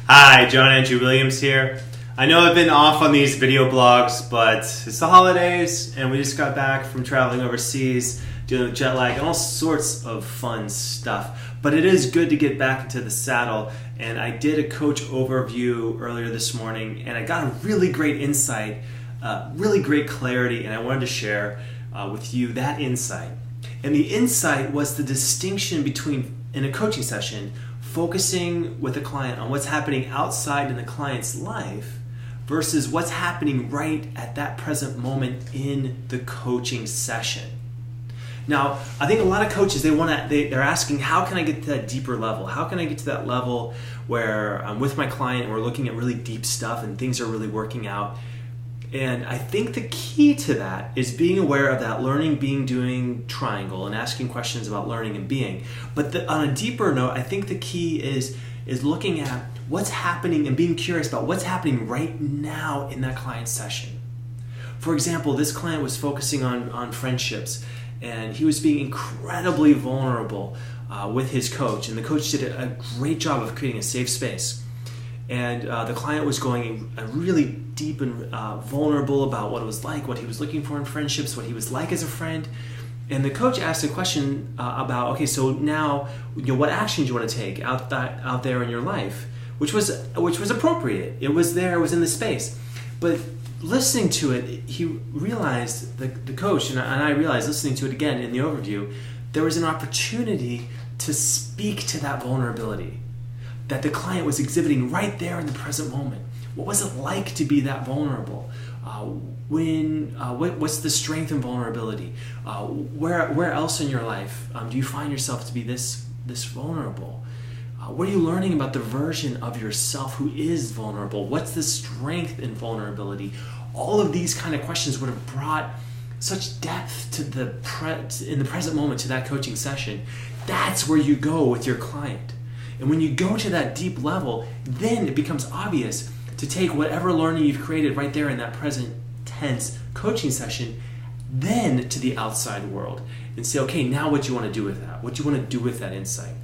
Hi, John Andrew Williams here. I know I've been off on these video blogs, but it's the holidays and we just got back from traveling overseas, dealing with jet lag and all sorts of fun stuff. But it is good to get back into the saddle, and I did a coach overview earlier this morning and I got a really great insight, really great clarity, and I wanted to share with you that insight. And the insight was the distinction between, in a coaching session, focusing with a client on what's happening outside in the client's life versus what's happening right at that present moment in the coaching session. Now, I think a lot of coaches, they're asking, how can I get to that deeper level? How can I get to that level where I'm with my client and we're looking at really deep stuff and things are really working out? And I think the key to that is being aware of that learning, being, doing triangle and asking questions about learning and being. But on a deeper note, I think the key is looking at what's happening and being curious about what's happening right now in that client session. For example, this client was focusing on friendships, and he was being incredibly vulnerable with his coach. And the coach did a great job of creating a safe space. And the client was going really deep and vulnerable about what it was like, what he was looking for in friendships, what he was like as a friend. And the coach asked a question about, okay, so now, what action do you want to take out there in your life, which was appropriate. It was there, it was in the space. But listening to it, he realized, the coach, and I realized listening to it again in the overview, there was an opportunity to speak to that vulnerability that the client was exhibiting right there in the present moment. What was it like to be that vulnerable? What's the strength and vulnerability? Where else in your life do you find yourself to be this vulnerable? What are you learning about the version of yourself who is vulnerable? What's the strength in vulnerability? All of these kind of questions would have brought such depth to in the present moment to that coaching session. That's where you go with your client. And when you go to that deep level, then it becomes obvious to take whatever learning you've created right there in that present tense coaching session, then to the outside world and say, okay, now what do you want to do with that? What do you want to do with that insight?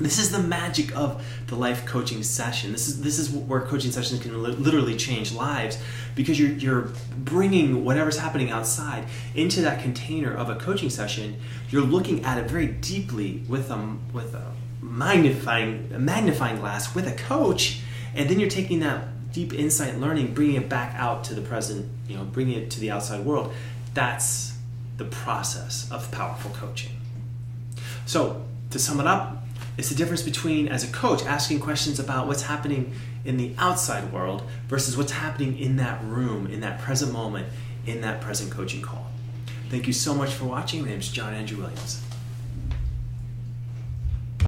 This is the magic of the life coaching session. This is where coaching sessions can literally change lives, because you're bringing whatever's happening outside into that container of a coaching session. You're looking at it very deeply with a magnifying glass with a coach, and then you're taking that deep insight and learning, bringing it back out to the present, bringing it to the outside world. That's the process of powerful coaching. So to sum it up, it's the difference between, as a coach, asking questions about what's happening in the outside world versus what's happening in that room, in that present moment, in that present coaching call. Thank you so much for watching. My name is John Andrew Williams.